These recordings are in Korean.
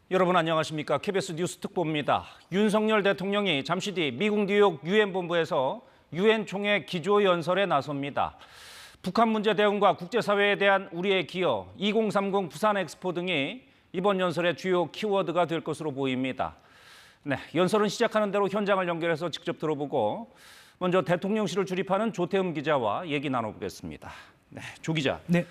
여러분 안녕하십니까? KBS 뉴스 특보입니다. 윤석열 대통령이 잠시 뒤 미국 뉴욕 유엔 본부에서 유엔 총회 기조연설에 나섭니다. 북한 문제 대응과 국제사회에 대한 우리의 기여, 2030 부산 엑스포 등이 이번 연설의 주요 키워드가 될 것으로 보입니다. 네, 연설은 시작하는 대로 현장을 연결해서 직접 들어보고 먼저 대통령실을 출입하는 조태흠 기자와 얘기 나눠보겠습니다. 네, 조 기자. 네.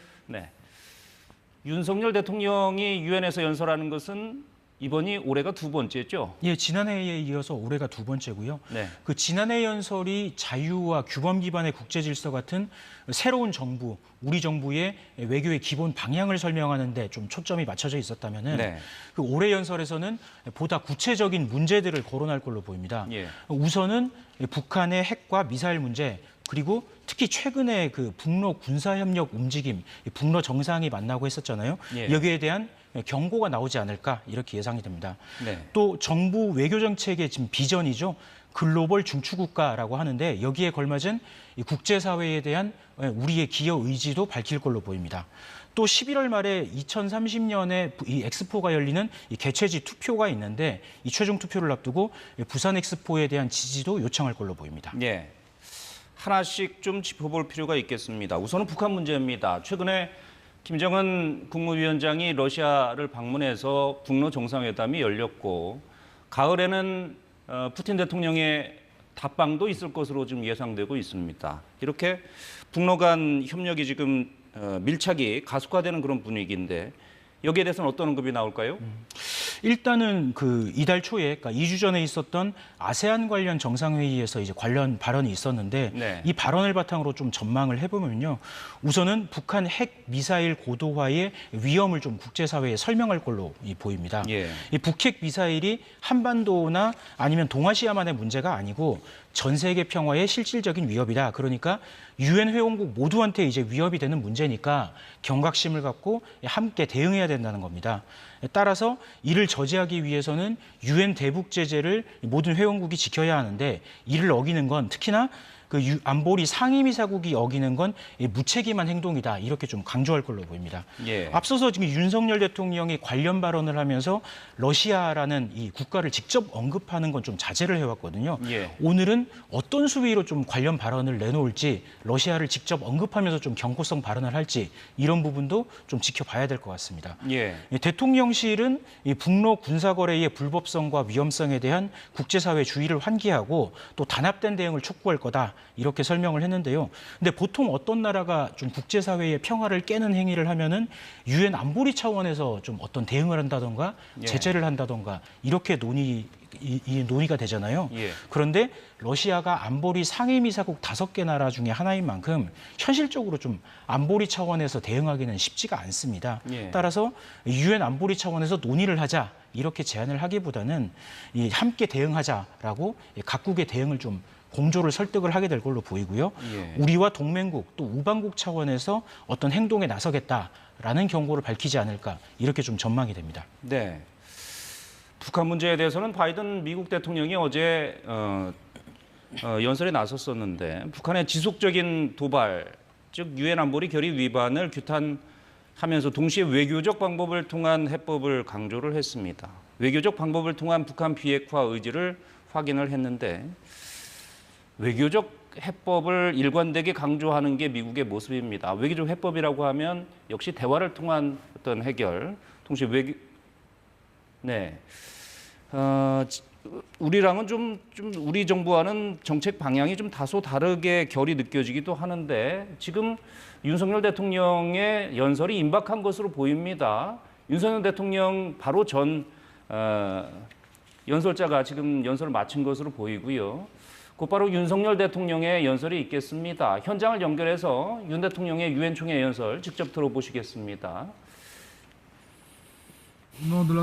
윤석열 대통령이 유엔에서 연설하는 것은 이번이 올해가 두 번째죠? 예, 지난해에 이어서 올해가 두 번째고요. 네. 그 지난해 연설이 자유와 규범 기반의 국제 질서 같은 새로운 정부, 우리 정부의 외교의 기본 방향을 설명하는 데 좀 초점이 맞춰져 있었다면은 네. 그 올해 연설에서는 보다 구체적인 문제들을 거론할 걸로 보입니다. 예. 우선은 북한의 핵과 미사일 문제, 그리고 특히 최근에 그 북러 군사협력 움직임, 북러 정상이 만나고 했었잖아요. 예. 여기에 대한 경고가 나오지 않을까 이렇게 예상이 됩니다. 네. 또 정부 외교 정책의 지금 비전이죠. 글로벌 중추국가라고 하는데 여기에 걸맞은 이 국제사회에 대한 우리의 기여 의지도 밝힐 걸로 보입니다. 또 11월 말에 2030년에 이 엑스포가 열리는 이 개최지 투표가 있는데 이 최종 투표를 앞두고 부산 엑스포에 대한 지지도 요청할 걸로 보입니다. 예. 하나씩 좀 짚어볼 필요가 있겠습니다. 우선은 북한 문제입니다. 최근에 김정은 국무위원장이 러시아를 방문해서 북러 정상회담이 열렸고 가을에는 푸틴 대통령의 답방도 있을 것으로 지금 예상되고 있습니다. 이렇게 북러 간 협력이 지금 밀착이 가속화되는 그런 분위기인데 여기에 대해서는 어떤 언급이 나올까요? 일단은 그 이달 초에, 그러니까 2주 전에 있었던 아세안 관련 정상회의에서 이제 관련 발언이 있었는데 네. 이 발언을 바탕으로 좀 전망을 해보면요. 우선은 북한 핵 미사일 고도화의 위험을 좀 국제사회에 설명할 걸로 보입니다. 예. 이 북핵 미사일이 한반도나 아니면 동아시아만의 문제가 아니고 전 세계 평화의 실질적인 위협이다. 그러니까 유엔 회원국 모두한테 이제 위협이 되는 문제니까 경각심을 갖고 함께 대응해야 된다는 겁니다. 따라서 이를 저지하기 위해서는 유엔 대북 제재를 모든 회원국이 지켜야 하는데 이를 어기는 건 특히나 그 안보리 상임이사국이 어기는 건 무책임한 행동이다. 이렇게 좀 강조할 걸로 보입니다. 예. 앞서서 지금 윤석열 대통령이 관련 발언을 하면서 러시아라는 이 국가를 직접 언급하는 건 좀 자제를 해왔거든요. 예. 오늘은 어떤 수위로 좀 관련 발언을 내놓을지 러시아를 직접 언급하면서 좀 경고성 발언을 할지 이런 부분도 좀 지켜봐야 될 것 같습니다. 예. 대통령실은 이 북러 군사거래의 불법성과 위험성에 대한 국제사회 주의를 환기하고 또 단합된 대응을 촉구할 거다. 이렇게 설명을 했는데요. 근데 보통 어떤 나라가 좀 국제사회의 평화를 깨는 행위를 하면은 유엔 안보리 차원에서 좀 어떤 대응을 한다던가 예. 제재를 한다던가 이렇게 논의가 되잖아요. 예. 그런데 러시아가 안보리 상임이사국 5개 나라 중에 하나인 만큼 현실적으로 좀 안보리 차원에서 대응하기는 쉽지가 않습니다. 예. 따라서 유엔 안보리 차원에서 논의를 하자 이렇게 제안을 하기보다는 함께 대응하자라고 각국의 대응을 좀 공조를 설득을 하게 될 걸로 보이고요. 예. 우리와 동맹국 또 우방국 차원에서 어떤 행동에 나서겠다라는 경고를 밝히지 않을까 이렇게 좀 전망이 됩니다. 네. 북한 문제에 대해서는 바이든 미국 대통령이 어제 연설에 나섰었는데 북한의 지속적인 도발, 즉 유엔 안보리 결의 위반을 규탄하면서 동시에 외교적 방법을 통한 해법을 강조를 했습니다. 외교적 방법을 통한 북한 비핵화 의지를 확인을 했는데 외교적 해법을 일관되게 강조하는 게 미국의 모습입니다. 외교적 해법이라고 하면 역시 대화를 통한 어떤 해결, 동시에 네. 우리랑은 좀 우리 정부와는 정책 방향이 좀 다소 다르게 결이 느껴지기도 하는데 지금 윤석열 대통령의 연설이 임박한 것으로 보입니다. 윤석열 대통령 바로 전 연설자가 지금 연설을 마친 것으로 보이고요. 곧바로 윤석열 대통령의 연설이 있겠습니다. 현장을 연결해서 윤 대통령의 유엔 총회 연설 직접 들어보시겠습니다.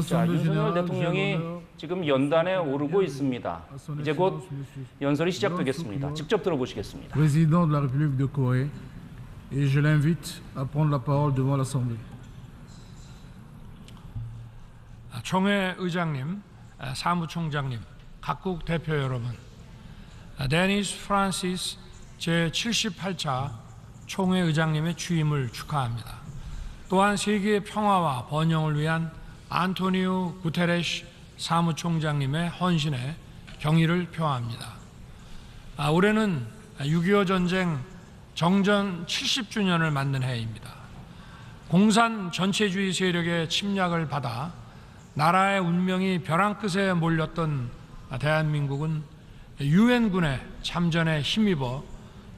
자, 윤석열 대통령이 지금 연단에 오르고 있습니다. 이제 곧 연설이 시작되겠습니다. 직접 들어보시겠습니다. Président de la République de Corée, et je l'invite à prendre la parole devant l'Assemblée. 총회 의장님, 사무총장님, 각국 대표 여러분, 데니스 프란시스 제78차 총회 의장님의 취임을 축하합니다. 또한 세계의 평화와 번영을 위한 안토니우 구테레시 사무총장님의 헌신에 경의를 표합니다. 올해는 6.25 전쟁 정전 70주년을 맞는 해입니다. 공산 전체주의 세력의 침략을 받아 나라의 운명이 벼랑 끝에 몰렸던 대한민국은 유엔군의 참전에 힘입어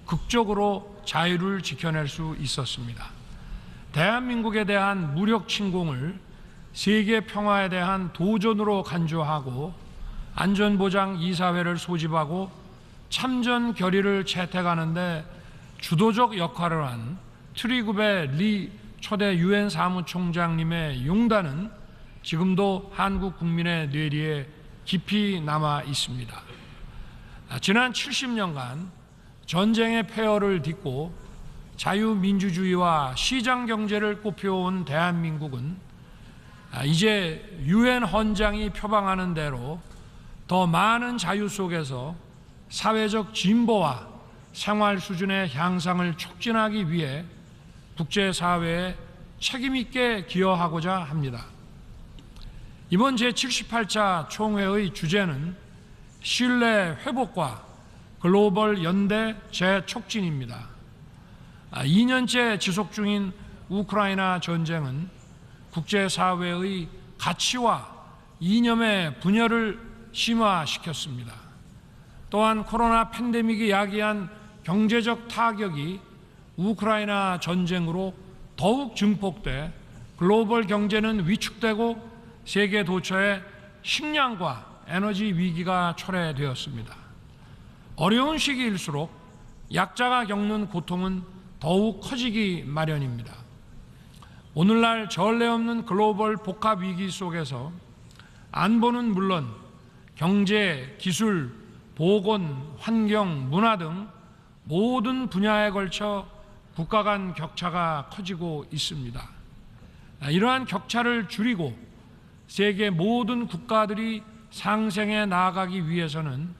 극적으로 자유를 지켜낼 수 있었습니다. 대한민국에 대한 무력 침공을 세계 평화에 대한 도전으로 간주하고 안전보장 이사회를 소집하고 참전 결의를 채택하는데 주도적 역할을 한 트리구베 리 초대 유엔 사무총장님의 용단은 지금도 한국 국민의 뇌리에 깊이 남아 있습니다. 지난 70년간 전쟁의 폐허를 딛고 자유민주주의와 시장경제를 꼽혀온 대한민국은 이제 유엔 헌장이 표방하는 대로 더 많은 자유 속에서 사회적 진보와 생활 수준의 향상을 촉진하기 위해 국제사회에 책임있게 기여하고자 합니다. 이번 제78차 총회의 주제는 신뢰 회복과 글로벌 연대 재촉진입니다. 2년째 지속 중인 우크라이나 전쟁은 국제사회의 가치와 이념의 분열을 심화시켰습니다. 또한 코로나 팬데믹이 야기한 경제적 타격이 우크라이나 전쟁으로 더욱 증폭돼 글로벌 경제는 위축되고 세계 도처에 식량과 에너지 위기가 초래되었습니다. 어려운 시기일수록 약자가 겪는 고통은 더욱 커지기 마련입니다. 오늘날 전례 없는 글로벌 복합 위기 속에서 안보는 물론 경제, 기술, 보건, 환경, 문화 등 모든 분야에 걸쳐 국가 간 격차가 커지고 있습니다. 이러한 격차를 줄이고 세계 모든 국가들이 상생해 나아가기 위해서는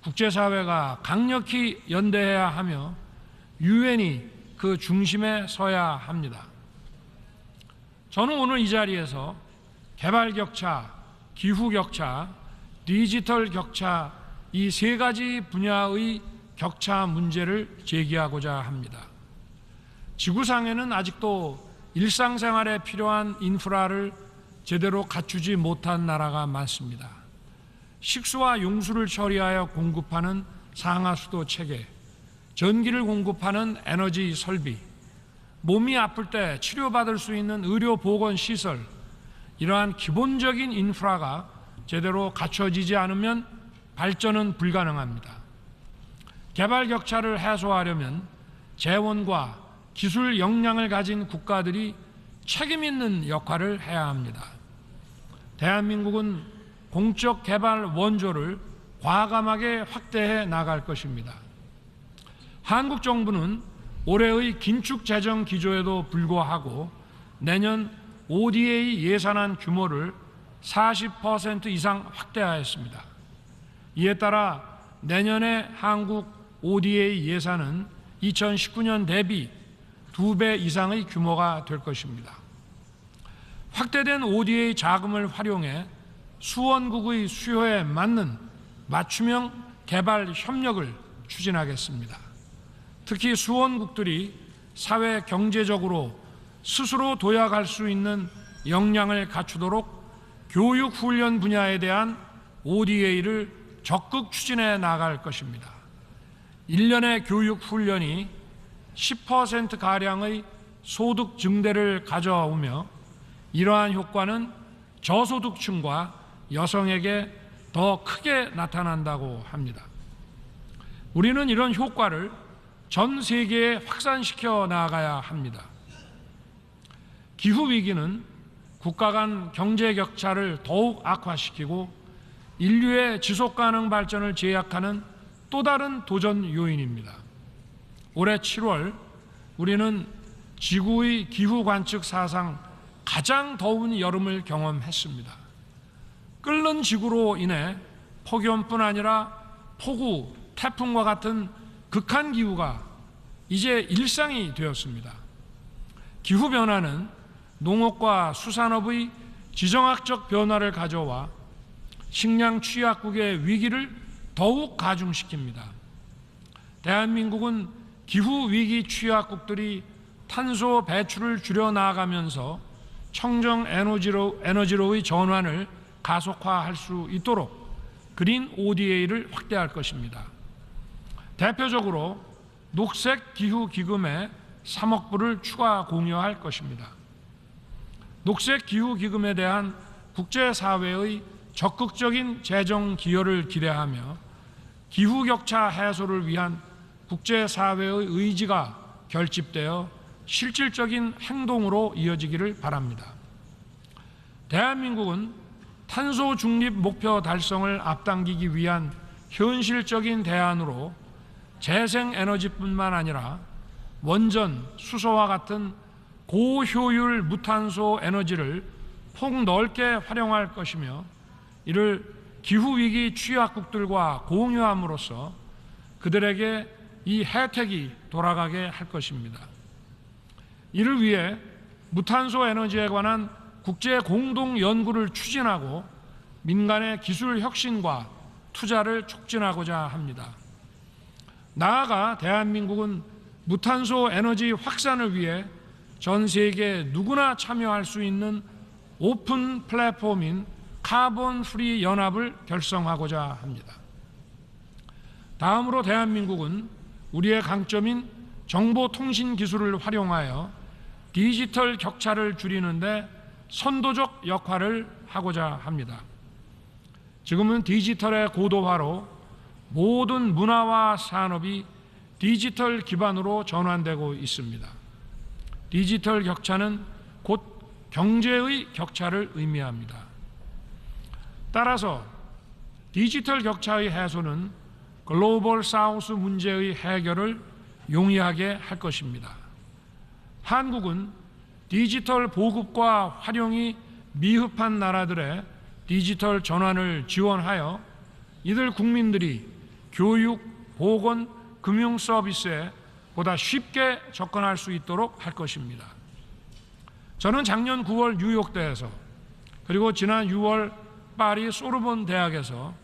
국제사회가 강력히 연대해야 하며 유엔이 그 중심에 서야 합니다. 저는 오늘 이 자리에서 개발 격차, 기후 격차, 디지털 격차 이 세 가지 분야의 격차 문제를 제기하고자 합니다. 지구상에는 아직도 일상생활에 필요한 인프라를 제대로 갖추지 못한 나라가 많습니다. 식수와 용수를 처리하여 공급하는 상하수도 체계, 전기를 공급하는 에너지 설비, 몸이 아플 때 치료받을 수 있는 의료보건시설, 이러한 기본적인 인프라가 제대로 갖춰지지 않으면 발전은 불가능합니다. 개발 격차를 해소하려면 재원과 기술 역량을 가진 국가들이 책임 있는 역할을 해야 합니다. 대한민국은 공적 개발 원조를 과감하게 확대해 나갈 것입니다. 한국 정부는 올해의 긴축 재정 기조에도 불구하고 내년 ODA 예산안 규모를 40% 이상 확대하였습니다. 이에 따라 내년에 한국 ODA 예산은 2019년 대비 2배 이상의 규모가 될 것입니다. 확대된 ODA 자금을 활용해 수원국의 수요에 맞는 맞춤형 개발 협력을 추진하겠습니다. 특히 수원국들이 사회 경제적으로 스스로 도약할 수 있는 역량을 갖추도록 교육 훈련 분야에 대한 ODA를 적극 추진해 나갈 것입니다. 1년의 교육 훈련이 10%가량의 소득 증대를 가져오며 이러한 효과는 저소득층과 여성에게 더 크게 나타난다고 합니다. 우리는 이런 효과를 전 세계에 확산시켜 나가야 합니다. 기후위기는 국가 간 경제 격차를 더욱 악화시키고 인류의 지속가능 발전을 제약하는 또 다른 도전 요인입니다. 올해 7월 우리는 지구의 기후 관측 사상 가장 더운 여름을 경험했습니다. 끓는 지구로 인해 폭염뿐 아니라 폭우, 태풍과 같은 극한 기후가 이제 일상이 되었습니다. 기후변화는 농업과 수산업의 지정학적 변화를 가져와 식량 취약국의 위기를 더욱 가중시킵니다. 대한민국은 기후위기 취약국들이 탄소 배출을 줄여나가면서 청정 에너지로의 전환을 가속화할 수 있도록 그린 ODA를 확대할 것입니다. 대표적으로 녹색 기후 기금에 3억 불을 추가 공여할 것입니다. 녹색 기후 기금에 대한 국제사회의 적극적인 재정 기여를 기대하며 기후 격차 해소를 위한 국제사회의 의지가 결집되어 실질적인 행동으로 이어지기를 바랍니다. 대한민국은 탄소 중립 목표 달성을 앞당기기 위한 현실적인 대안으로 재생에너지뿐만 아니라 원전, 수소와 같은 고효율 무탄소 에너지를 폭넓게 활용할 것이며 이를 기후위기 취약국들과 공유함으로써 그들에게 이 혜택이 돌아가게 할 것입니다. 이를 위해 무탄소 에너지에 관한 국제 공동 연구를 추진하고 민간의 기술 혁신과 투자를 촉진하고자 합니다. 나아가 대한민국은 무탄소 에너지 확산을 위해 전 세계 누구나 참여할 수 있는 오픈 플랫폼인 카본 프리 연합을 결성하고자 합니다. 다음으로 대한민국은 우리의 강점인 정보통신 기술을 활용하여 디지털 격차를 줄이는 데 선도적 역할을 하고자 합니다. 지금은 디지털의 고도화로 모든 문화와 산업이 디지털 기반으로 전환되고 있습니다. 디지털 격차는 곧 경제의 격차를 의미합니다. 따라서 디지털 격차의 해소는 글로벌 사우스 문제의 해결을 용이하게 할 것입니다. 한국은 디지털 보급과 활용이 미흡한 나라들의 디지털 전환을 지원하여 이들 국민들이 교육, 보건, 금융 서비스에 보다 쉽게 접근할 수 있도록 할 것입니다. 저는 작년 9월 뉴욕대에서 그리고 지난 6월 파리 소르본 대학에서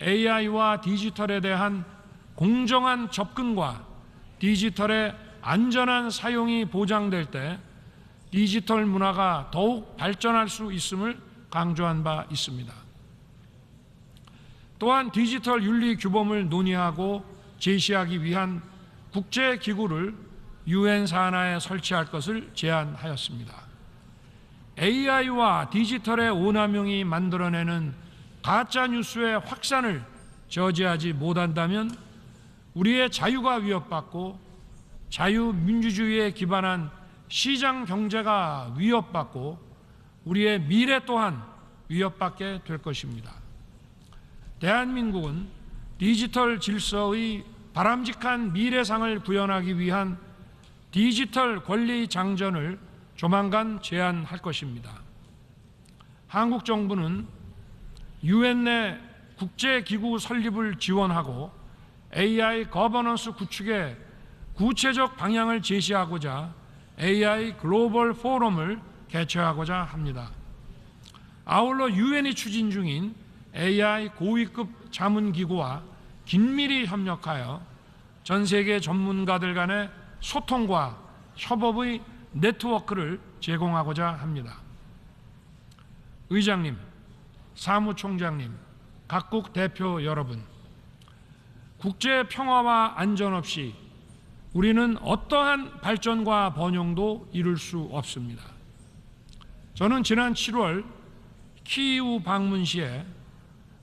AI와 디지털에 대한 공정한 접근과 디지털의 안전한 사용이 보장될 때 디지털 문화가 더욱 발전할 수 있음을 강조한 바 있습니다. 또한 디지털 윤리 규범을 논의하고 제시하기 위한 국제기구를 UN 산하에 설치할 것을 제안하였습니다. AI와 디지털의 오남용이 만들어내는 가짜뉴스의 확산을 저지하지 못한다면 우리의 자유가 위협받고 자유민주주의에 기반한 시장 경제가 위협받고 우리의 미래 또한 위협받게 될 것입니다. 대한민국은 디지털 질서의 바람직한 미래상을 구현하기 위한 디지털 권리 장전을 조만간 제안할 것입니다. 한국 정부는 UN 내 국제기구 설립을 지원하고 AI 거버넌스 구축에 구체적 방향을 제시하고자 AI 글로벌 포럼을 개최하고자 합니다. 아울러 UN이 추진 중인 AI 고위급 자문기구와 긴밀히 협력하여 전 세계 전문가들 간의 소통과 협업의 네트워크를 제공하고자 합니다. 의장님, 사무총장님, 각국 대표 여러분, 국제 평화와 안전 없이 우리는 어떠한 발전과 번영도 이룰 수 없습니다. 저는 지난 7월 키이우 방문 시에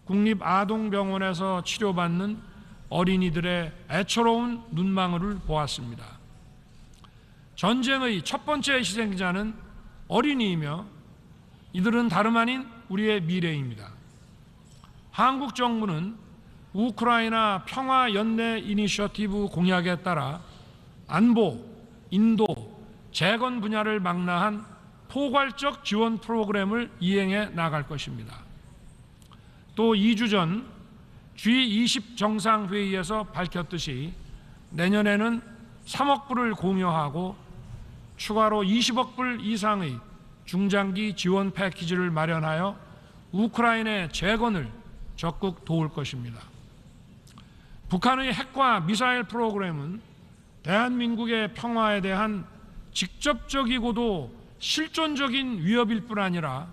국립아동병원에서 치료받는 어린이들의 애처로운 눈망울을 보았습니다. 전쟁의 첫 번째 희생자는 어린이이며 이들은 다름 아닌 우리의 미래입니다. 한국 정부는 우크라이나 평화연대 이니셔티브 공약에 따라 안보, 인도, 재건 분야를 망라한 포괄적 지원 프로그램을 이행해 나갈 것입니다. 또 2주 전 G20 정상회의에서 밝혔듯이 내년에는 3억 불을 공여하고 추가로 20억 불 이상의 중장기 지원 패키지를 마련하여 우크라이나의 재건을 적극 도울 것입니다. 북한의 핵과 미사일 프로그램은 대한민국의 평화에 대한 직접적이고도 실존적인 위협일 뿐 아니라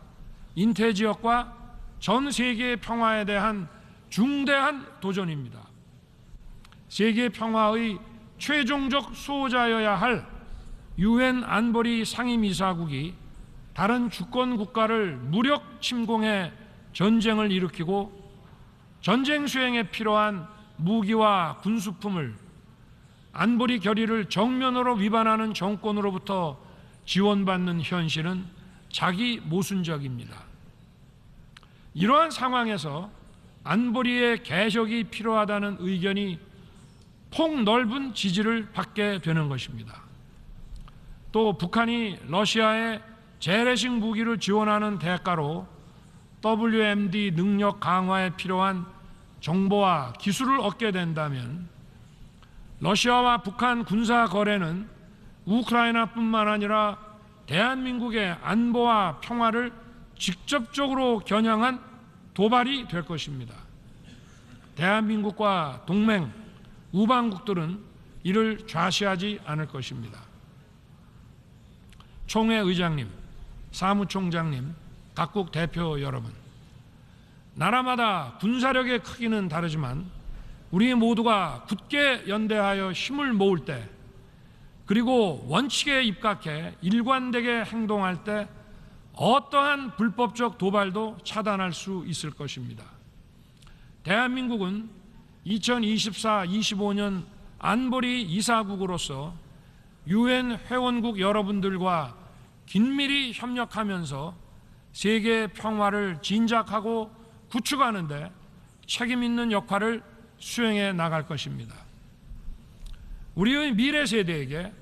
인태지역과 전 세계의 평화에 대한 중대한 도전입니다. 세계 평화의 최종적 수호자여야 할 유엔 안보리 상임이사국이 다른 주권 국가를 무력 침공해 전쟁을 일으키고 전쟁 수행에 필요한 무기와 군수품을 안보리 결의를 정면으로 위반하는 정권으로부터 지원받는 현실은 자기 모순적입니다. 이러한 상황에서 안보리의 개혁이 필요하다는 의견이 폭넓은 지지를 받게 되는 것입니다. 또 북한이 러시아에 재래식 무기를 지원하는 대가로 WMD 능력 강화에 필요한 정보와 기술을 얻게 된다면 러시아와 북한 군사 거래는 우크라이나뿐만 아니라 대한민국의 안보와 평화를 직접적으로 겨냥한 도발이 될 것입니다. 대한민국과 동맹, 우방국들은 이를 좌시하지 않을 것입니다. 총회 의장님, 사무총장님, 각국 대표 여러분, 나라마다 군사력의 크기는 다르지만 우리 모두가 굳게 연대하여 힘을 모을 때, 그리고 원칙에 입각해 일관되게 행동할 때 어떠한 불법적 도발도 차단할 수 있을 것입니다. 대한민국은 2024-25년 안보리 이사국으로서 유엔 회원국 여러분들과 긴밀히 협력하면서 세계 평화를 진작하고 구축하는 데 책임 있는 역할을 수행해 나갈 것입니다. 우리의 미래 세대에게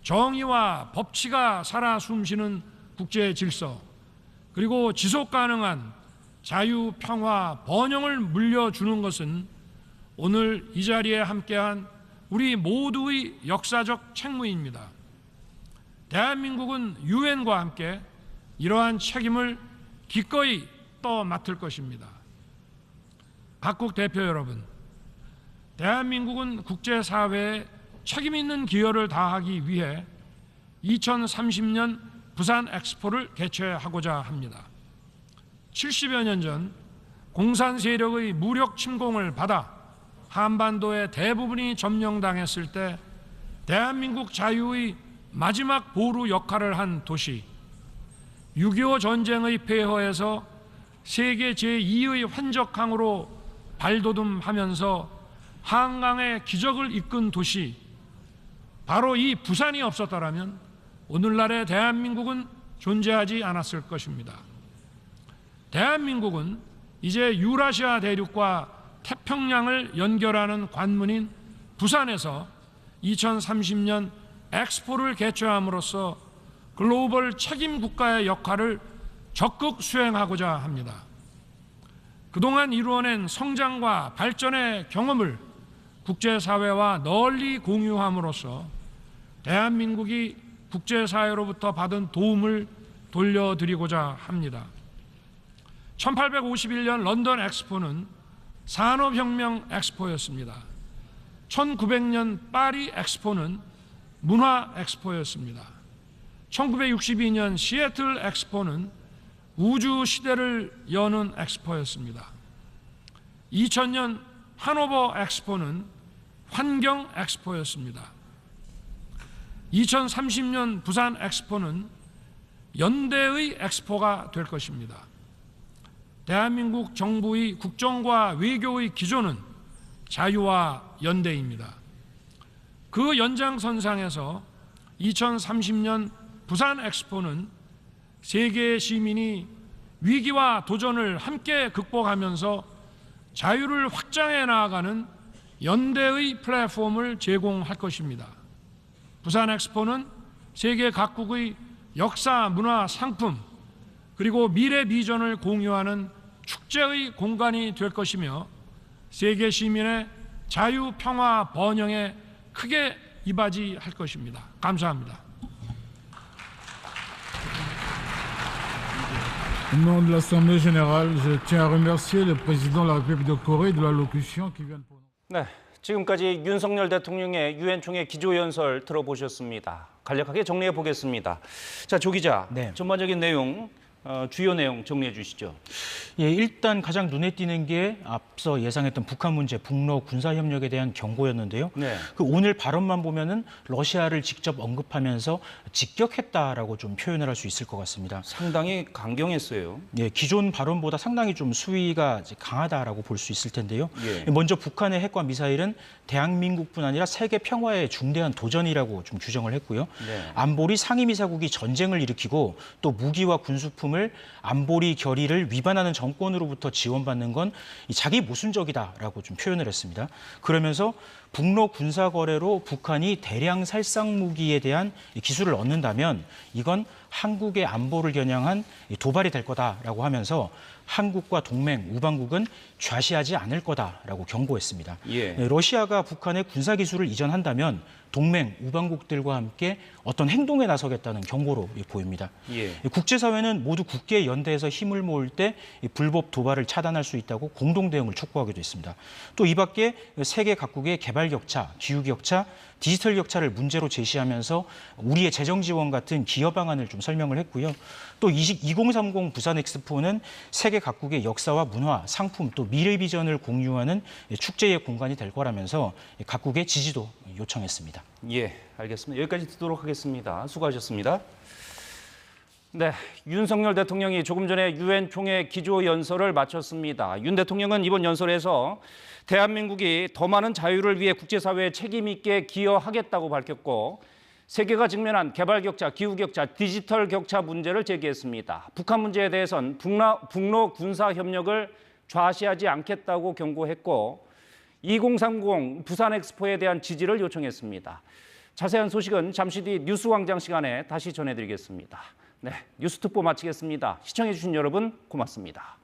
정의와 법치가 살아 숨쉬는 국제 질서, 그리고 지속 가능한 자유, 평화, 번영을 물려주는 것은 오늘 이 자리에 함께한 우리 모두의 역사적 책무입니다. 대한민국은 유엔과 함께 이러한 책임을 기꺼이 떠맡을 것입니다. 각국 대표 여러분, 대한민국은 국제사회에 책임 있는 기여를 다하기 위해 2030년 부산 엑스포를 개최하고자 합니다. 70여 년 전 공산 세력의 무력 침공을 받아 한반도의 대부분이 점령당했을 때 대한민국 자유의 마지막 보루 역할을 한 도시, 6.25 전쟁의 폐허에서 세계 제2의 환적항으로 발돋움하면서 한강의 기적을 이끈 도시, 바로 이 부산이 없었더라면 오늘날의 대한민국은 존재하지 않았을 것입니다. 대한민국은 이제 유라시아 대륙과 태평양을 연결하는 관문인 부산에서 2030년 엑스포를 개최함으로써 글로벌 책임 국가의 역할을 적극 수행하고자 합니다. 그동안 이루어낸 성장과 발전의 경험을 국제사회와 널리 공유함으로써 대한민국이 국제사회로부터 받은 도움을 돌려드리고자 합니다. 1851년 런던 엑스포는 산업혁명 엑스포였습니다. 1900년 파리 엑스포는 문화 엑스포였습니다. 1962년 시애틀 엑스포는 우주 시대를 여는 엑스포였습니다. 2000년 하노버 엑스포는 환경 엑스포였습니다. 2030년 부산 엑스포는 연대의 엑스포가 될 것입니다. 대한민국 정부의 국정과 외교의 기조는 자유와 연대입니다. 그 연장선상에서 2030년 부산 엑스포는 세계의 시민이 위기와 도전을 함께 극복하면서 자유를 확장해 나아가는 연대의 플랫폼을 제공할 것입니다. 부산 엑스포는 세계 각국의 역사, 문화, 상품, 그리고 미래 비전을 공유하는 축제의 공간이 될 것이며 세계 시민의 자유, 평화, 번영에 크게 이바지할 것입니다. 감사합니다. Au nom de l'Assemblée générale, je tiens à remercier le président de la République de Corée de l'allocution qui vient de prononcer. 네, 지금까지 윤석열 대통령의 유엔 총회 기조연설 들어보셨습니다. 간략하게 정리해 보겠습니다. 자, 조 기자, 네. 전반적인 내용, 주요 내용 정리해 주시죠. 예, 일단 가장 눈에 띄는 게 앞서 예상했던 북한 문제, 북러 군사 협력에 대한 경고였는데요. 네. 그 오늘 발언만 보면은 러시아를 직접 언급하면서 직격했다라고 좀 표현을 할 수 있을 것 같습니다. 상당히 강경했어요. 예, 기존 발언보다 상당히 좀 수위가 이제 강하다라고 볼 수 있을 텐데요. 예. 먼저 북한의 핵과 미사일은 대한민국뿐 아니라 세계 평화에 중대한 도전이라고 좀 규정을 했고요. 네. 안보리 상임이사국이 전쟁을 일으키고 또 무기와 군수품을 안보리 결의를 위반하는 정권으로부터 지원받는 건 자기 모순적이다라고 좀 표현을 했습니다. 그러면서 북러 군사 거래로 북한이 대량 살상 무기에 대한 기술을 얻는다면 이건 한국의 안보를 겨냥한 도발이 될 거다라고 하면서 한국과 동맹, 우방국은 좌시하지 않을 거다라고 경고했습니다. 예. 러시아가 북한의 군사 기술을 이전한다면 동맹, 우방국들과 함께 어떤 행동에 나서겠다는 경고로 보입니다. 예. 국제사회는 모두 국계 연대해서 힘을 모을 때 불법 도발을 차단할 수 있다고 공동 대응을 촉구하기도 했습니다. 또 이 밖에 세계 각국의 개발 격차, 기후 격차, 디지털 격차를 문제로 제시하면서 우리의 재정 지원 같은 기여 방안을 좀 설명을 했고요. 또 2030 부산 엑스포는 세계 각국의 역사와 문화, 상품 또 미래 비전을 공유하는 축제의 공간이 될 거라면서 각국의 지지도 요청했습니다. 예, 알겠습니다. 여기까지 듣도록 하겠습니다. 수고하셨습니다. 네, 윤석열 대통령이 조금 전에 유엔 총회 기조 연설을 마쳤습니다. 윤 대통령은 이번 연설에서 대한민국이 더 많은 자유를 위해 국제사회에 책임 있게 기여하겠다고 밝혔고 세계가 직면한 개발 격차, 기후 격차, 디지털 격차 문제를 제기했습니다. 북한 문제에 대해선 북러 군사 협력을 좌시하지 않겠다고 경고했고 2030 부산 엑스포에 대한 지지를 요청했습니다. 자세한 소식은 잠시 뒤 뉴스광장 시간에 다시 전해드리겠습니다. 네, 뉴스특보 마치겠습니다. 시청해주신 여러분 고맙습니다.